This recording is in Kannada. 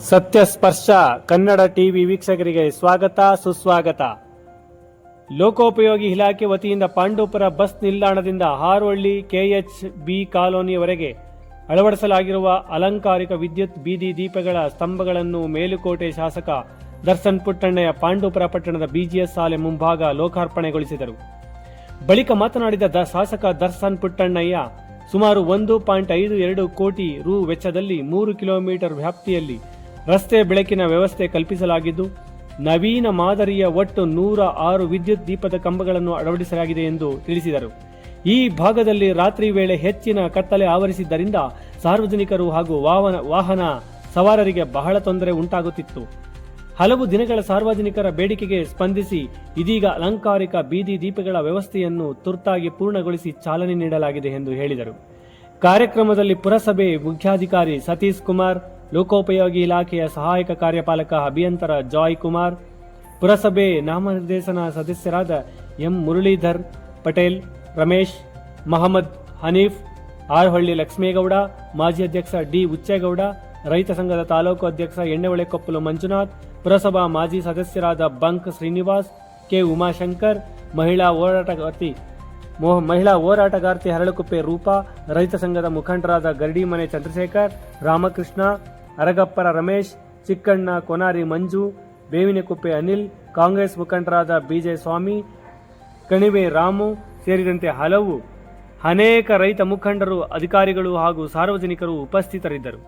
ಸತ್ಯಸ್ಪರ್ಶ ಕನ್ನಡ ಟಿವಿ ವೀಕ್ಷಕರಿಗೆ ಸ್ವಾಗತ ಸುಸ್ವಾಗತ. ಲೋಕೋಪಯೋಗಿ ಇಲಾಖೆ ವತಿಯಿಂದ ಪಾಂಡವಪುರ ಬಸ್ ನಿಲ್ದಾಣದಿಂದ ಹಾರೋಹಳ್ಳಿ KHB ಕಾಲೋನಿಯವರೆಗೆ ಅಳವಡಿಸಲಾಗಿರುವ ಅಲಂಕಾರಿಕ ವಿದ್ಯುತ್ ಬೀದಿ ದೀಪಗಳ ಸ್ತಂಭಗಳನ್ನು ಮೇಲುಕೋಟೆ ಶಾಸಕ ದರ್ಶನ್ ಪುಟ್ಟಣ್ಣಯ್ಯ ಪಾಂಡವಪುರ ಪಟ್ಟಣದ BGS ಶಾಲೆ ಮುಂಭಾಗ ಲೋಕಾರ್ಪಣೆಗೊಳಿಸಿದರು. ಬಳಿಕ ಮಾತನಾಡಿದ ಶಾಸಕ ದರ್ಶನ್ ಪುಟ್ಟಣ್ಣಯ್ಯ, ಸುಮಾರು 1.52 ಕೋಟಿ ರು ವೆಚ್ಚದಲ್ಲಿ 3 ಕಿಲೋಮೀಟರ್ ವ್ಯಾಪ್ತಿಯಲ್ಲಿ ರಸ್ತೆ ಬೆಳಕಿನ ವ್ಯವಸ್ಥೆ ಕಲ್ಪಿಸಲಾಗಿದ್ದು, ನವೀನ ಮಾದರಿಯ ಒಟ್ಟು 106 ವಿದ್ಯುತ್ ದೀಪದ ಕಂಬಗಳನ್ನು ಅಳವಡಿಸಲಾಗಿದೆ ಎಂದು ತಿಳಿಸಿದರು. ಈ ಭಾಗದಲ್ಲಿ ರಾತ್ರಿ ವೇಳೆ ಹೆಚ್ಚಿನ ಕತ್ತಲೆ ಆವರಿಸಿದ್ದರಿಂದ ಸಾರ್ವಜನಿಕರು ಹಾಗೂ ವಾಹನ ಸವಾರರಿಗೆ ಬಹಳ ತೊಂದರೆ ಉಂಟಾಗುತ್ತಿತ್ತು. ಹಲವು ದಿನಗಳ ಸಾರ್ವಜನಿಕರ ಬೇಡಿಕೆಗೆ ಸ್ಪಂದಿಸಿ ಇದೀಗ ಅಲಂಕಾರಿಕ ಬೀದಿ ದೀಪಗಳ ವ್ಯವಸ್ಥೆಯನ್ನು ತುರ್ತಾಗಿ ಪೂರ್ಣಗೊಳಿಸಿ ಚಾಲನೆ ನೀಡಲಾಗಿದೆ ಎಂದು ಹೇಳಿದರು. ಕಾರ್ಯಕ್ರಮದಲ್ಲಿ ಪುರಸಭೆ ಮುಖ್ಯಾಧಿಕಾರಿ ಸತೀಶ್ ಕುಮಾರ್, ಲೋಕೋಪಯೋಗಿ ಇಲಾಖೆಯ ಸಹಾಯಕ ಕಾರ್ಯಪಾಲಕ ಅಭಿಯಂತರ ಜಾಯ್ ಕುಮಾರ್, ಪುರಸಭೆ ನಾಮನಿರ್ದೇಶನ ಸದಸ್ಯರಾದ M ಮುರಳೀಧರ್ ಪಟೇಲ್, ರಮೇಶ್, ಮಹಮ್ಮದ್ ಹನೀಫ್, ಹಾರೋಹಳ್ಳಿ ಲಕ್ಷ್ಮೇಗೌಡ, ಮಾಜಿ ಅಧ್ಯಕ್ಷ D ಹುಚ್ಚೇಗೌಡ, ರೈತ ಸಂಘದ ತಾಲೂಕು ಅಧ್ಯಕ್ಷ ಎಣ್ಣೆಹೊಳೆಕೊಪ್ಪಲು ಮಂಜುನಾಥ್, ಪುರಸಭಾ ಮಾಜಿ ಸದಸ್ಯರಾದ ಬಂಕ್ ಶ್ರೀನಿವಾಸ್, K ಉಮಾಶಂಕರ್, ಮಹಿಳಾ ಹೋರಾಟಗಾರ್ತಿ ಹರಳುಕುಪ್ಪೆ ರೂಪಾ, ರೈತ ಸಂಘದ ಮುಖಂಡರಾದ ಗರಡಿಮನೆ ಚಂದ್ರಶೇಖರ್, ರಾಮಕೃಷ್ಣ, ಅರಗಪ್ಪರ ರಮೇಶ್, ಚಿಕ್ಕಣ್ಣ ಕೊನಾರಿ ಮಂಜು, ಬೇವಿನಕುಪ್ಪೆ ಅನಿಲ್, ಕಾಂಗ್ರೆಸ್ ಮುಖಂಡರಾದ BJ ಸ್ವಾಮಿ, ಕಣಿವೆ ರಾಮು ಸೇರಿದಂತೆ ಅನೇಕ ರೈತ ಮುಖಂಡರು, ಅಧಿಕಾರಿಗಳು ಹಾಗೂ ಸಾರ್ವಜನಿಕರು ಉಪಸ್ಥಿತರಿದ್ದರು.